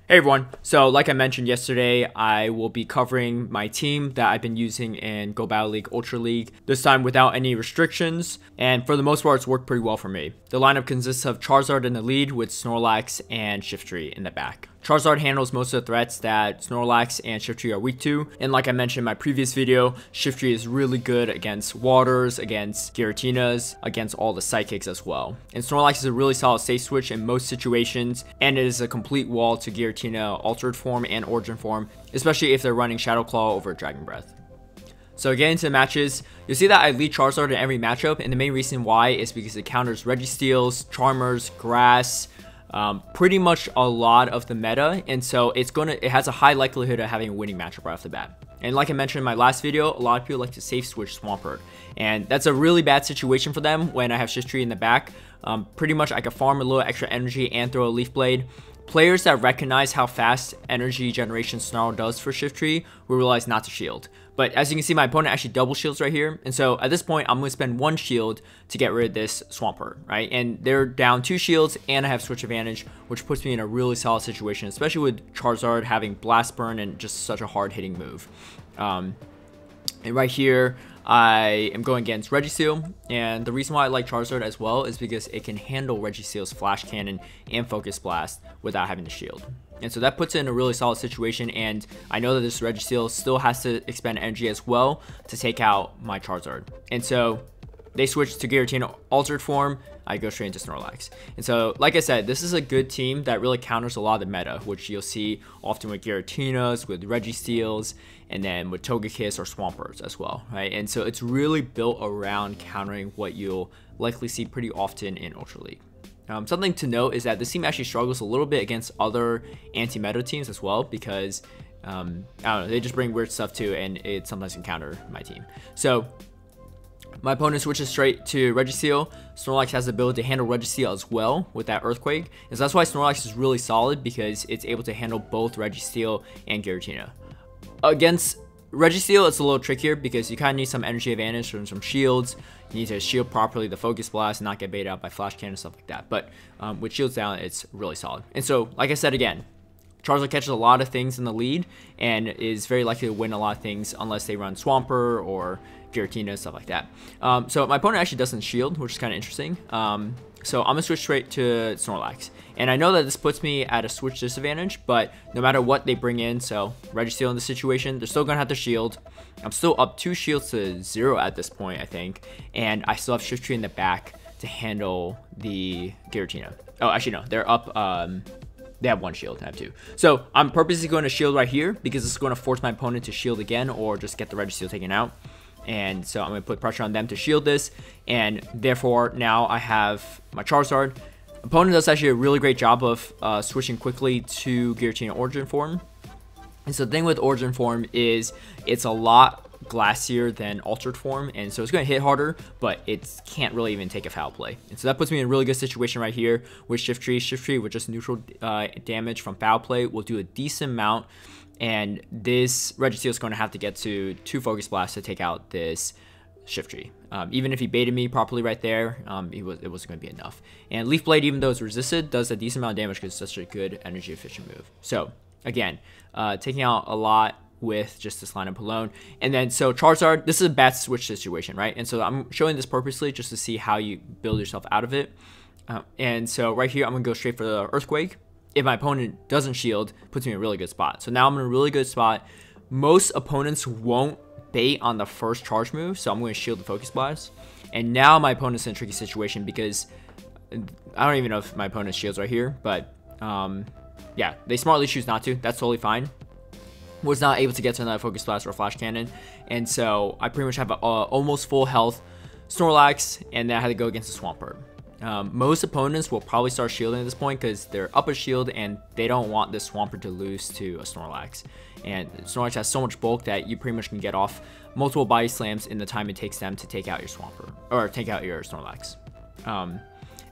Hey everyone, so like I mentioned yesterday, I will be covering my team that I've been using in Go Battle League Ultra League, this time without any restrictions, and for the most part it's worked pretty well for me. The lineup consists of Charizard in the lead with Snorlax and Shiftry in the back. Charizard handles most of the threats that Snorlax and Shiftry are weak to, and like I mentioned in my previous video, Shiftry is really good against waters, against Giratinas, against all the psychics as well. And Snorlax is a really solid safe switch in most situations, and it is a complete wall to Giratina altered form and origin form, especially if they're running Shadow Claw over Dragon Breath. So getting into the matches, you'll see that I lead Charizard in every matchup, and the main reason why is because it counters Registeels, Charmers, Grass, pretty much a lot of the meta, and so it has a high likelihood of having a winning matchup right off the bat. And like I mentioned in my last video, a lot of people like to safe switch Swampert, and that's a really bad situation for them when I have Shiftry in the back. Pretty much I can farm a little extra energy and throw a Leaf Blade. Players that recognize how fast energy generation Snarl does for Shiftry will realize not to shield. But as you can see, my opponent actually double shields right here. And so at this point, I'm going to spend one shield to get rid of this Swampert, right? And they're down 2 shields and I have switch advantage, which puts me in a really solid situation, especially with Charizard having Blast Burn and just such a hard hitting move. And right here, I am going against Registeel, and the reason why I like Charizard as well is because it can handle Registeel's Flash Cannon and Focus Blast without having to shield. And so that puts it in a really solid situation, and I know that this Registeel still has to expend energy as well to take out my Charizard. And so they switch to Giratina altered form, I go straight into Snorlax. And so, like I said, this is a good team that really counters a lot of the meta, which you'll see often with Giratinas, with Registeels, and then with Togekiss or Swamperts as well, right? And so it's really built around countering what you'll likely see pretty often in Ultra League. Something to note is that this team actually struggles a little bit against other anti-meta teams as well, because I don't know, they just bring weird stuff too, and it sometimes can counter my team. So my opponent switches straight to Registeel. Snorlax has the ability to handle Registeel as well with that Earthquake. And so that's why Snorlax is really solid, because it's able to handle both Registeel and Giratina. Against Registeel, it's a little trickier because you kind of need some energy advantage from some shields. You need to shield properly the Focus Blast and not get baited out by Flash Cannon and stuff like that. But with shields down, it's really solid. And so, like I said again, Charizard catches a lot of things in the lead and is very likely to win a lot of things unless they run Swampert or Giratina, stuff like that. So my opponent actually doesn't shield, which is kind of interesting. So I'm going to switch straight to Snorlax. And I know that this puts me at a switch disadvantage, but no matter what they bring in, so Registeel in this situation, they're still going to have to shield. I'm still up 2 shields to 0 at this point, I think. And I still have Shiftry in the back to handle the Giratina. Oh, actually, no. They're up... they have 1 shield, I have 2. So I'm purposely going to shield right here because this is going to force my opponent to shield again or just get the Registeel taken out. And so I'm going to put pressure on them to shield this, and therefore now I have my Charizard. Opponent does actually a really great job of switching quickly to Giratina Origin Form. And so the thing with Origin Form is it's a lot glassier than Altered Form, and so it's going to hit harder, but it can't really even take a foul play. And so that puts me in a really good situation right here with Shiftry. Shiftry with just neutral damage from foul play will do a decent amount, and this Registeel is going to have to get to 2 Focus Blasts to take out this Shiftry. Even if he baited me properly right there, it wasn't going to be enough. And Leaf Blade, even though it's resisted, does a decent amount of damage because it's such a good energy efficient move. So again, taking out a lot with just this lineup alone. And then so Charizard, this is a bad switch situation, right? And so I'm showing this purposely just to see how you build yourself out of it. And so right here, I'm going to go straight for the Earthquake. If my opponent doesn't shield, puts me in a really good spot. So now I'm in a really good spot. Most opponents won't bait on the first charge move, so I'm going to shield the Focus Blast. And now my opponent's in a tricky situation because I don't even know if my opponent shields right here, but yeah, they smartly choose not to. That's totally fine. Was not able to get to another Focus Blast or Flash Cannon, and so I pretty much have almost full health Snorlax, and then I had to go against the Swampert. Most opponents will probably start shielding at this point because they're up a shield and they don't want this Swampert to lose to a Snorlax. And Snorlax has so much bulk that you pretty much can get off multiple body slams in the time it takes them to take out your Swampert or take out your Snorlax. And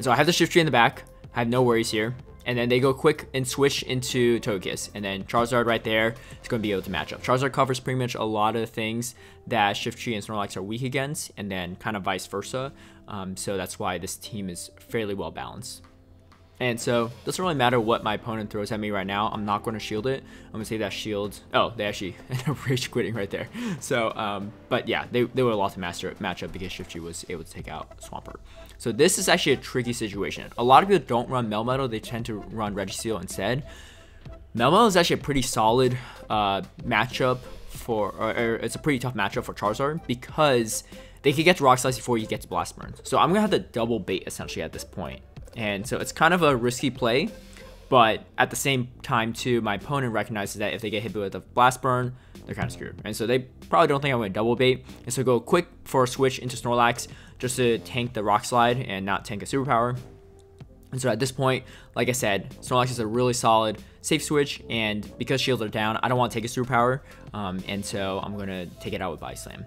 so I have the Shiftry in the back. I have no worries here. And then they go quick and switch into Togekiss. And then Charizard right there is going to be able to match up. Charizard covers pretty much a lot of the things that Shiftry and Snorlax are weak against, and then kind of vice versa. So that's why this team is fairly well balanced. And so it doesn't really matter what my opponent throws at me right now. I'm not going to shield it. I'm going to save that shield. Oh, they actually ended up rage quitting right there. So, but yeah, they were a lot to match up because Shiftry was able to take out Swampert. So this is actually a tricky situation. A lot of people don't run Melmetal. They tend to run Registeel instead. Melmetal is actually a pretty solid matchup for, or it's a pretty tough matchup for Charizard because they can get to Rock Slice before you get to Blast Burn. So I'm going to have to double bait essentially at this point. And so it's kind of a risky play, but at the same time too, my opponent recognizes that if they get hit with a Blast Burn, they're kind of screwed. And so they probably don't think I'm going to double bait. And so go quick for a switch into Snorlax just to tank the Rock Slide and not tank a Superpower. And so at this point, like I said, Snorlax is a really solid safe switch, and because shields are down, I don't want to take a Superpower, and so I'm going to take it out with Body Slam.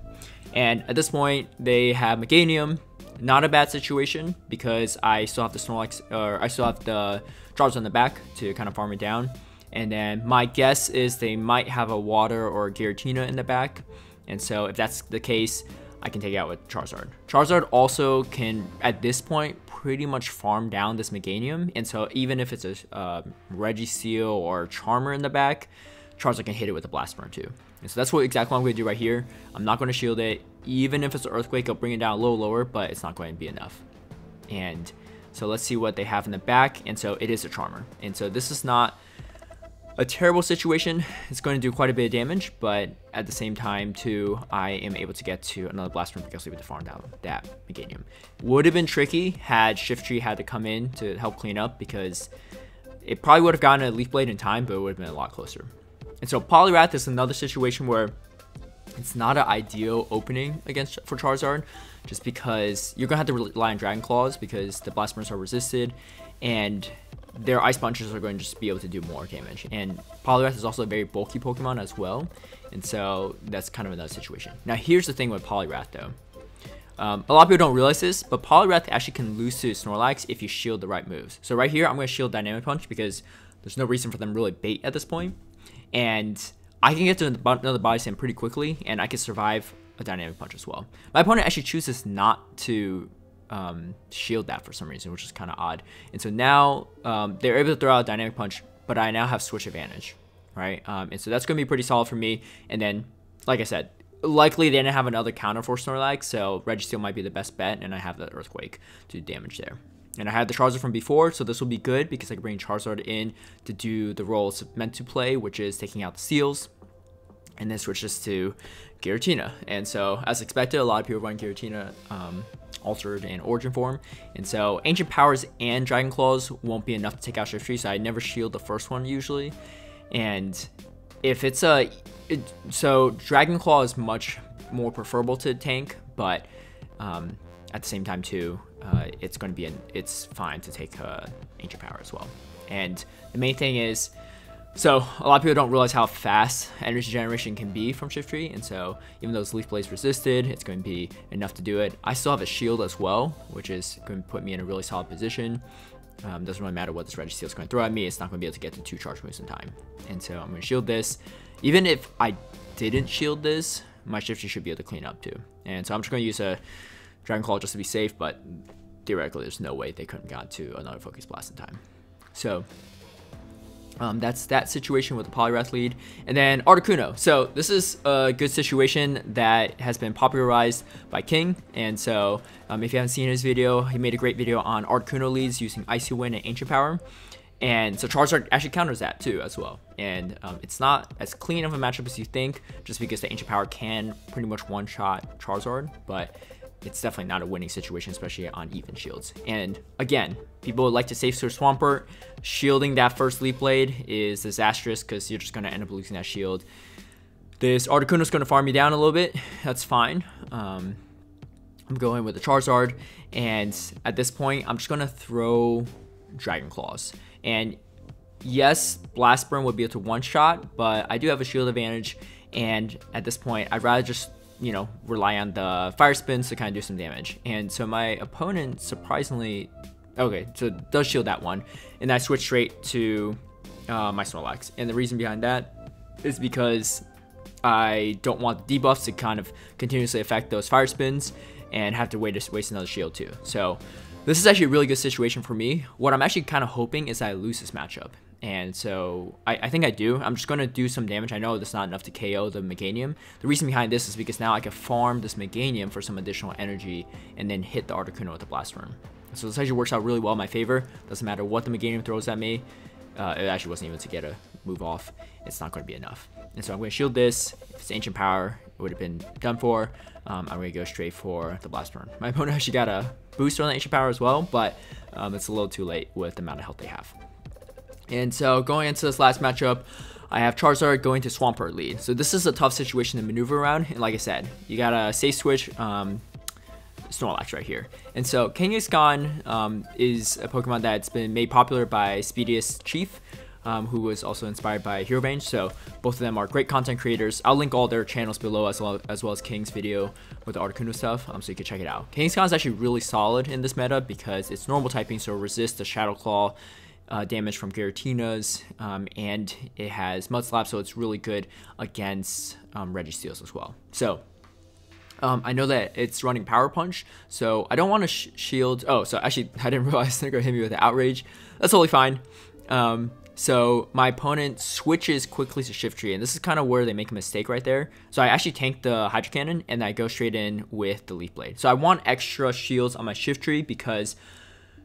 And at this point, they have Meganium. Not a bad situation because I still have the Snorlax, or I still have the Charizard on the back to kind of farm it down. And then my guess is they might have a Water or a Giratina in the back. And so if that's the case, I can take it out with Charizard. Charizard also can, at this point, pretty much farm down this Meganium. And so even if it's a Registeel or Charmer in the back, Charizard can hit it with a Blast Burn too. And so that's exactly what I'm going to do right here. I'm not going to shield it. Even if it's an Earthquake, I'll bring it down a little lower, but it's not going to be enough. And so let's see what they have in the back. And so it is a Charmer. And so this is not a terrible situation. It's going to do quite a bit of damage, but at the same time too, I am able to get to another Blast Burn because we would farm down that Meganium. Would have been tricky had Shiftry had to come in to help clean up, because it probably would have gotten a Leaf Blade in time, but it would have been a lot closer. And so Poliwrath is another situation where it's not an ideal opening for Charizard, just because you're going to have to rely on Dragon Claws because the Blast Burns are resisted, and their Ice Punches are going to just be able to do more damage. And Poliwrath is also a very bulky Pokemon as well, and so that's kind of another situation. Now here's the thing with Poliwrath though. A lot of people don't realize this, but Poliwrath actually can lose to Snorlax if you shield the right moves. So right here, I'm going to shield Dynamic Punch because there's no reason for them to really bait at this point. And I can get to another Body Slam pretty quickly, and I can survive a Dynamic Punch as well. My opponent actually chooses not to shield that for some reason, which is kind of odd. And so now they're able to throw out a Dynamic Punch, but I now have switch advantage, right? And so that's going to be pretty solid for me. And then, like I said, likely they didn't have another counter for Snorlax, so Registeel might be the best bet, and I have the Earthquake to do damage there. And I had the Charizard from before, so this will be good because I can bring Charizard in to do the role it's meant to play, which is taking out the Seals. And then switches to Giratina. And so, as expected, a lot of people run Giratina Altered and Origin form. And so, Ancient Powers and Dragon Claws won't be enough to take out Shiftry, so I never shield the first one usually. And if it's so Dragon Claw is much more preferable to tank, but at the same time too, it's going to be it's fine to take Ancient Power as well. And the main thing is, so a lot of people don't realize how fast energy generation can be from Shiftry, and so even though it's Leaf Blade's resisted, it's going to be enough to do it. I still have a shield as well, which is going to put me in a really solid position. Doesn't really matter what this Registeel is going to throw at me, it's not going to be able to get to 2 charge moves in time. And so I'm going to shield this. Even if I didn't shield this, my Shiftry should be able to clean up too. And so I'm just going to use a Dragon Claw just to be safe, but theoretically there's no way they couldn't got to another Focus Blast in time. So that's that situation with the Poliwrath lead. And then Articuno. So this is a good situation that has been popularized by King. And so if you haven't seen his video, he made a great video on Articuno leads using Icy Wind and Ancient Power. And so Charizard actually counters that too as well. And it's not as clean of a matchup as you think, just because the Ancient Power can pretty much one-shot Charizard, but it's definitely not a winning situation, especially on even shields. And again, people would like to safe switch Swampert. Shielding that first Leaf Blade is disastrous because you're just going to end up losing that shield. This Articuno is going to farm me down a little bit. That's fine. I'm going with the Charizard, and at this point, I'm just going to throw Dragon Claws. And yes, Blast Burn would be able to one-shot, but I do have a shield advantage, and at this point, I'd rather just, you know, rely on the Fire Spins to kind of do some damage. And so my opponent, surprisingly, okay, so does shield that one, and I switch straight to my Snorlax. And the reason behind that is because I don't want the debuffs to kind of continuously affect those Fire Spins and have to waste another shield too. So This is actually a really good situation for me. What I'm actually kind of hoping is I lose this matchup. And so I think I do. I'm just going to do some damage. I know that's not enough to KO the Meganium. The reason behind this is because now I can farm this Meganium for some additional energy and then hit the Articuno with the Blast Worm. So this actually works out really well in my favor. Doesn't matter what the Meganium throws at me. It actually wasn't even to get a move off. It's not going to be enough. And so I'm going to shield this. If it's Ancient Power, it would have been done for. I'm going to go straight for the Blast Worm. My opponent actually got a booster on the Ancient Power as well, but it's a little too late with the amount of health they have. And so going into this last matchup, I have Charizard going to Swampert lead. So this is a tough situation to maneuver around. And like I said, you got a safe switch Snorlax right here. And so Kangaskhan is a Pokemon that's been made popular by Speediest Chief, who was also inspired by Hero Range. So both of them are great content creators. I'll link all their channels below as well as King's video with the Articuno stuff, so you can check it out. Kangaskhan is actually really solid in this meta because it's normal typing, so it resists the Shadow Claw damage from Giratinas, and it has Mud Slap, so it's really good against Registeels as well. So I know that it's running Power Punch, so I don't want to shield. Oh, so actually I didn't realize they're gonna hit me with the Outrage. That's totally fine. So my opponent switches quickly to Shiftry, and this is kind of where they make a mistake right there. So I actually tank the Hydro Cannon, and I go straight in with the Leaf Blade. So I want extra shields on my Shiftry because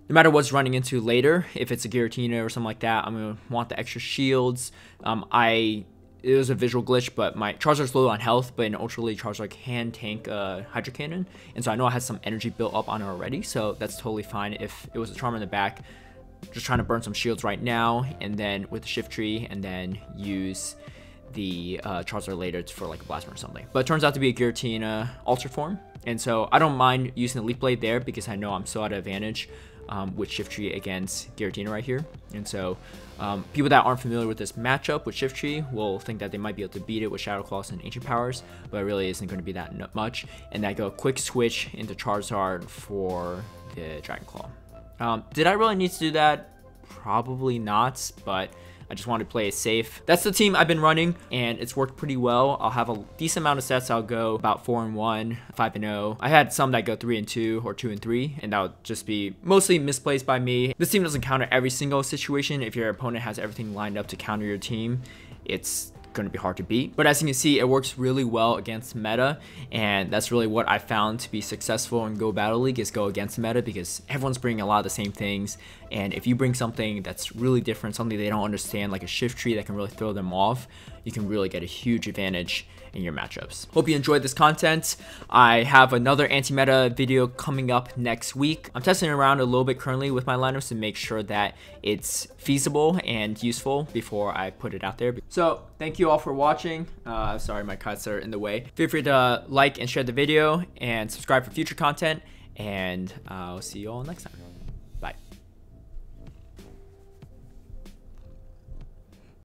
no matter what's running into later, if it's a Giratina or something like that, I'm going to want the extra shields. It was a visual glitch, but my Charizard's low on health, but in Ultra League, Charizard can tank a Hydro Cannon. And so I know I had some energy built up on it already, so that's totally fine. If it was a Charm in the back, just trying to burn some shields right now, and then with the Shiftry, and then use the Charizard later for like a Blast Burn or something. But it turns out to be a Giratina Ultra form, and so I don't mind using the Leaf Blade there because I know I'm still at an advantage with Shiftry against Giratina right here. And so people that aren't familiar with this matchup with Shiftry will think that they might be able to beat it with Shadow Claws and Ancient Powers, but it really isn't going to be that much. And I go quick switch into Charizard for the Dragon Claw. Did I really need to do that? Probably not, but I just wanted to play it safe. That's the team I've been running, and it's worked pretty well. I'll have a decent amount of sets. I'll go about 4-1, 5-0. I had some that go 3-2 or 2-3, and that would just be mostly misplaced by me. This team doesn't counter every single situation. If your opponent has everything lined up to counter your team, it's going to be hard to beat. But as you can see, it works really well against meta, and that's really what I found to be successful in Go Battle League is go against meta, because everyone's bringing a lot of the same things, and if you bring something that's really different, something they don't understand, like a Shiftry that can really throw them off, you can really get a huge advantage in your matchups. Hope you enjoyed this content. I have another anti-meta video coming up next week. I'm testing around a little bit currently with my lineups to make sure that it's feasible and useful before I put it out there. So thank you all for watching. Sorry, my cuts are in the way. Feel free to like and share the video and subscribe for future content, and I'll see you all next time. Bye.